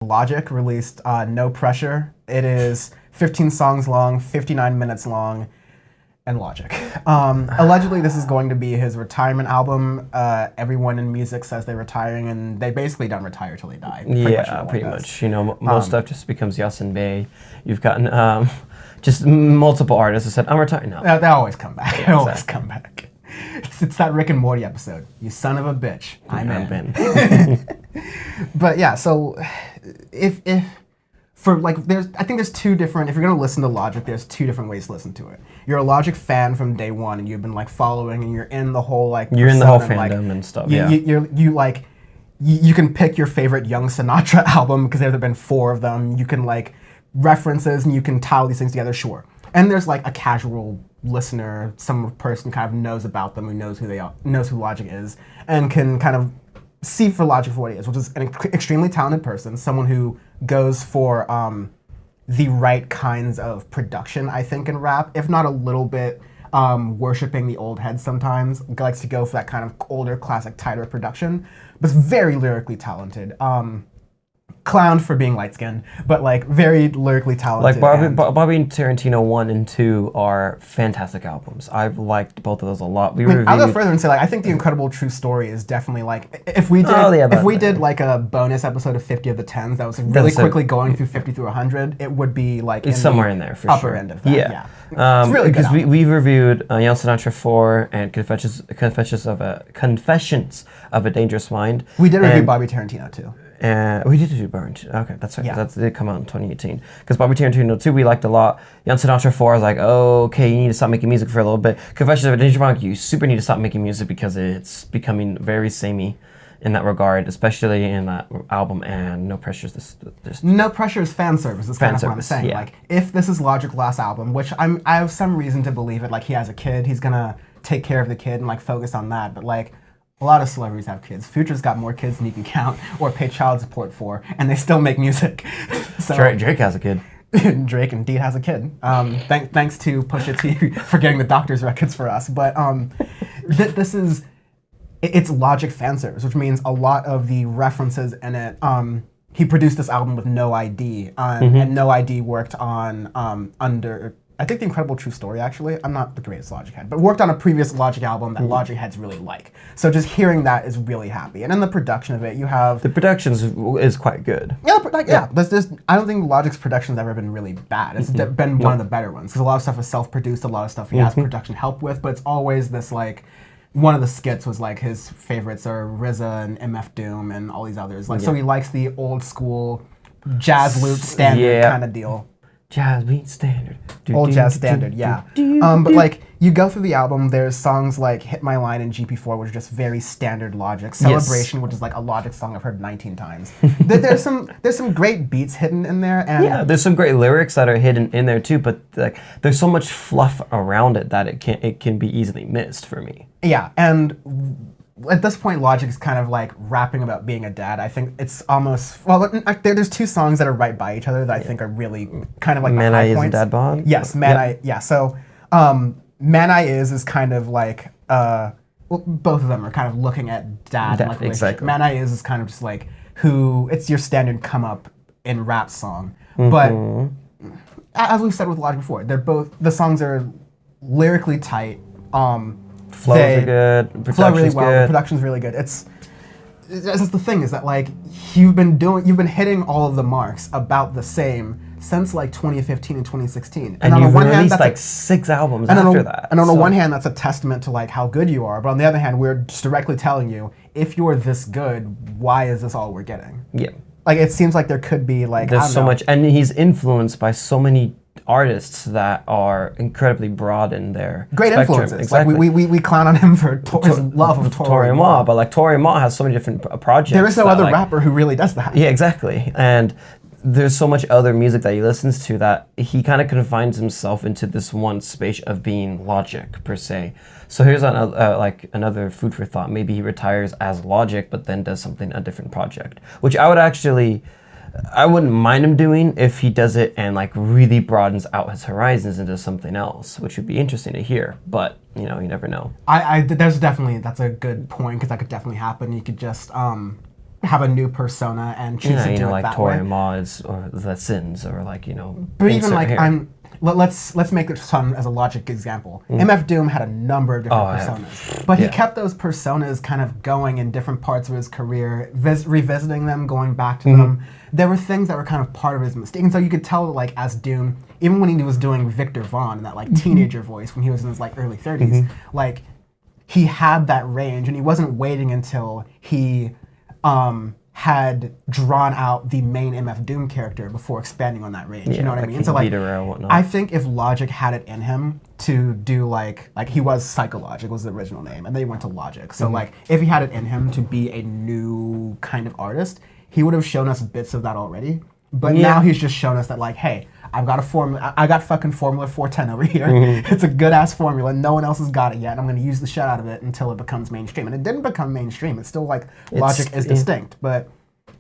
Logic released No Pressure. It is 15 songs long, 59 minutes long, and Logic. Allegedly, this is going to be his retirement album. Everyone in music says they're retiring, and they basically don't retire till they die. Pretty much. Most stuff just becomes Yasin Bey. You've gotten just multiple artists that said, I'm retiring now. They always come back. They always come back. It's that Rick and Morty episode. You son of a bitch. I'm in. But yeah, so if for like I think there's two different, if you're gonna listen to Logic, there's two different ways to listen to it. You're a Logic fan from day one, and you've been like following, and you're in the whole like you're in the whole fandom and stuff. You can pick your favorite Young Sinatra album because there have been 4 of them. You can like references and you can tie all these things together, sure. And there's like a casual listener, some person kind of knows about them, who knows who they are, knows who Logic is, and can kind of see for Logic for what he is, which is an extremely talented person, someone who goes for the right kinds of production, I think, in rap, if not a little bit worshipping the old heads sometimes. Likes to go for that kind of older, classic, tighter production, but very lyrically talented. Clowned for being light-skinned, but like very lyrically talented. Like Bobby and Tarantino 1 and 2 are fantastic albums. I've liked both of those a lot. I'll go further and say, like, I think The Incredible True Story is definitely like, if we did like a bonus episode of 50 of the 10s that was like really quickly going through 50 through 100, it would be like it's somewhere in there for upper sure. End of that. Yeah. It's really good. Because we've reviewed Young Sinatra 4 and Confessions of a Dangerous Mind. We did review Bobby Tarantino too. We did do Burnt. Okay, that's right. Yeah. That did come out in 2018. Because Bobby Tarantino 2 we liked a lot. Young Sinatra 4 I was like, oh, okay, you need to stop making music for a little bit. Confessions of a Dangerous Mind, you super need to stop making music because it's becoming very samey in that regard, especially in that album. And No Pressure is this No Pressure is fan service. Is kind of what I'm saying. Yeah. Like, if this is Logic's last album, which I have some reason to believe it. Like, he has a kid, he's gonna take care of the kid and like focus on that. But like, a lot of celebrities have kids. Future's got more kids than you can count or pay child support for, and they still make music. So Drake has a kid. Drake indeed has a kid. Thanks to Pusha T for getting the doctor's records for us. But this is, it's Logic fan service, which means a lot of the references in it. He produced this album with No ID, and No ID worked on under. I think The Incredible True Story, actually. I'm not the greatest Logic head, but worked on a previous Logic album that Logic heads really like. So just hearing that is really happy. And in the production of it, you have... The production is quite good. Yeah. I don't think Logic's production's ever been really bad. It's been one of the better ones. Because a lot of stuff is self-produced, a lot of stuff he has production help with, but it's always this, like... One of the skits was, like, his favorites are RZA and MF Doom and all these others. Like, so he likes the old school jazz loop standard kind of deal. Jazz beat standard. Old jazz standard, yeah. But like, you go through the album, there's songs like Hit My Line and GP4, which are just very standard Logic. Celebration, which is like a Logic song I've heard 19 times. there's some great beats hidden in there. And there's some great lyrics that are hidden in there too, but like, there's so much fluff around it that it can be easily missed for me. Yeah, and at this point, Logic is kind of like rapping about being a dad. I think it's almost, well, there's 2 songs that are right by each other that I think are really kind of like Man the high I points. Is and Dad Bod? Yes, So, Man I Is kind of like, well, both of them are kind of looking at dad and like relationship. Exactly. Man I Is kind of just like it's your standard come up in rap song. But as we've said with Logic before, the songs are lyrically tight. Flows are good. Flow really well. Good. The production's really good. That's the thing, is that like you've been hitting all of the marks about the same since like 2015 and 2016. And you've released like 6 albums after that. And on the one hand, that's a testament to like how good you are. But on the other hand, we're just directly telling you, if you're this good, why is this all we're getting? Yeah. Like, it seems like there could be like, there's so much, and he's influenced by so many artists that are incredibly broad in their great spectrum. influences. Exactly. Like we clown on him for his love of Tory Ma, but like Tory Ma has so many different projects. There is no other rapper who really does that. Yeah, exactly. And there's so much other music that he listens to that he kind of confines himself into this one space of being Logic per se. So here's another food for thought. Maybe he retires as Logic, but then does a different project, which I wouldn't mind him doing if he does it and like really broadens out his horizons into something else, which would be interesting to hear. But you never know. That's a good point, because that could definitely happen. You could just have a new persona and choose to do it like that Tori way. Mods or The Sins or like, But even like here. let's make this fun as a logic example. MF Doom had a number of different personas, but he kept those personas kind of going in different parts of his career, revisiting them, going back to them. There were things that were kind of part of his mistake, and so you could tell like as Doom, even when he was doing Victor Vaughn in that like teenager voice when he was in his like early 30s, like he had that range, and he wasn't waiting until he had drawn out the main MF Doom character before expanding on that range. You know what I mean? So like, I think if Logic had it in him to do like he was Psychologic was the original name, and then he went to Logic. So like, if he had it in him to be a new kind of artist, he would have shown us bits of that already. But now he's just shown us that like, hey, I've got a formula. I got fucking Formula 410 over here. It's a good ass formula. No one else has got it yet. And I'm going to use the shit out of it until it becomes mainstream. And it didn't become mainstream. It's still like Logic is distinct, but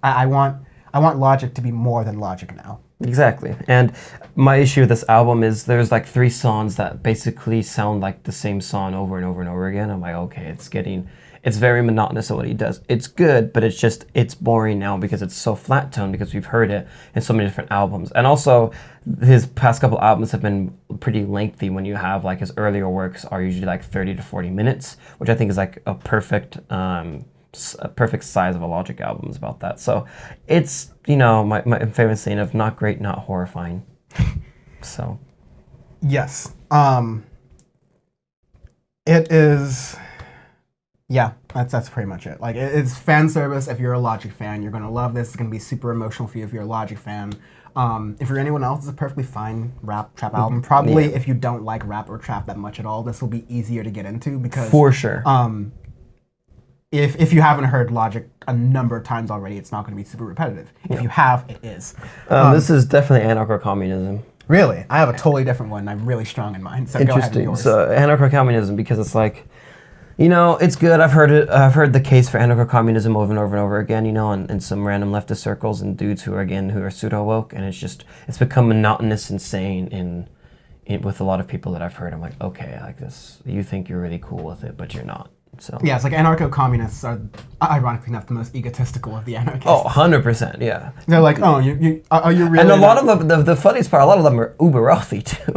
I want Logic to be more than Logic now. Exactly. And my issue with this album is there's like 3 songs that basically sound like the same song over and over and over again. I'm like, okay, it's very monotonous at what he does. It's good, but it's boring now because it's so flat toned because we've heard it in so many different albums. And also, his past couple albums have been pretty lengthy when you have like his earlier works are usually like 30 to 40 minutes, which I think is like a perfect size of a Logic album is about that. So it's, my famous saying of not great, not horrifying. So. Yes. It is... Yeah, that's pretty much it. Like, it's fan service. If you're a Logic fan, you're gonna love this. It's gonna be super emotional for you if you're a Logic fan. If you're anyone else, it's a perfectly fine rap trap album. Probably if you don't like rap or trap that much at all, this will be easier to get into because for sure. If you haven't heard Logic a number of times already, it's not gonna be super repetitive. If you have, it is. This is definitely anarcho-communism. Really, I have a totally different one. I'm really strong in mine. So interesting. Go ahead with yours. So anarcho-communism because it's like. It's good. I've heard it. I've heard the case for anarcho-communism over and over and over again. In some random leftist circles and dudes who are pseudo woke, and it's become monotonous, insane with a lot of people that I've heard. I'm like, okay, I like this. You think you're really cool with it, but you're not. So yeah, it's like anarcho-communists are ironically enough the most egotistical of the anarchists. Oh, 100%, yeah. They're like, oh, are you really? And a lot of them, the funniest part, a lot of them are uber wealthy too.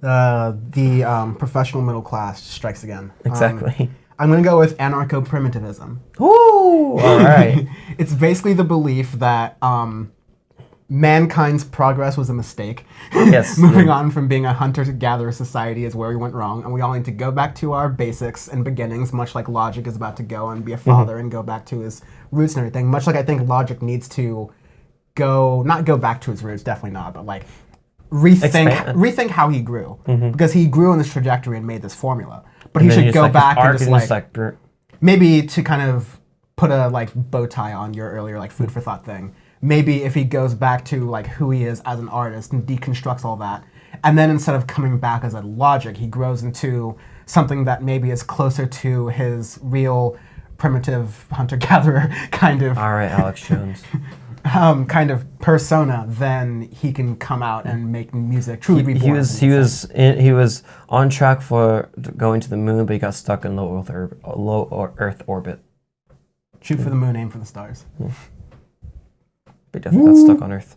The professional middle class strikes again. Exactly. I'm going to go with anarcho-primitivism. Ooh, all right. It's basically the belief that mankind's progress was a mistake. Yes. Moving on from being a hunter-gatherer society is where we went wrong, and we all need to go back to our basics and beginnings, much like Logic is about to go and be a father and go back to his roots and everything. Much like I think Logic needs to not go back to his roots, definitely not, but like rethink how he grew, because he grew in this trajectory and made this formula. But he should go back and just like maybe to kind of put a like bow tie on your earlier like food for thought thing. Maybe if he goes back to like who he is as an artist and deconstructs all that, and then instead of coming back as a Logic, he grows into something that maybe is closer to his real primitive hunter-gatherer kind of. All right, Alex Jones. Kind of persona, then he can come out and make music truly reborn. He was on track for going to the moon, but he got stuck in low Earth orbit. Shoot for the moon, aim for the stars. But definitely got stuck on Earth.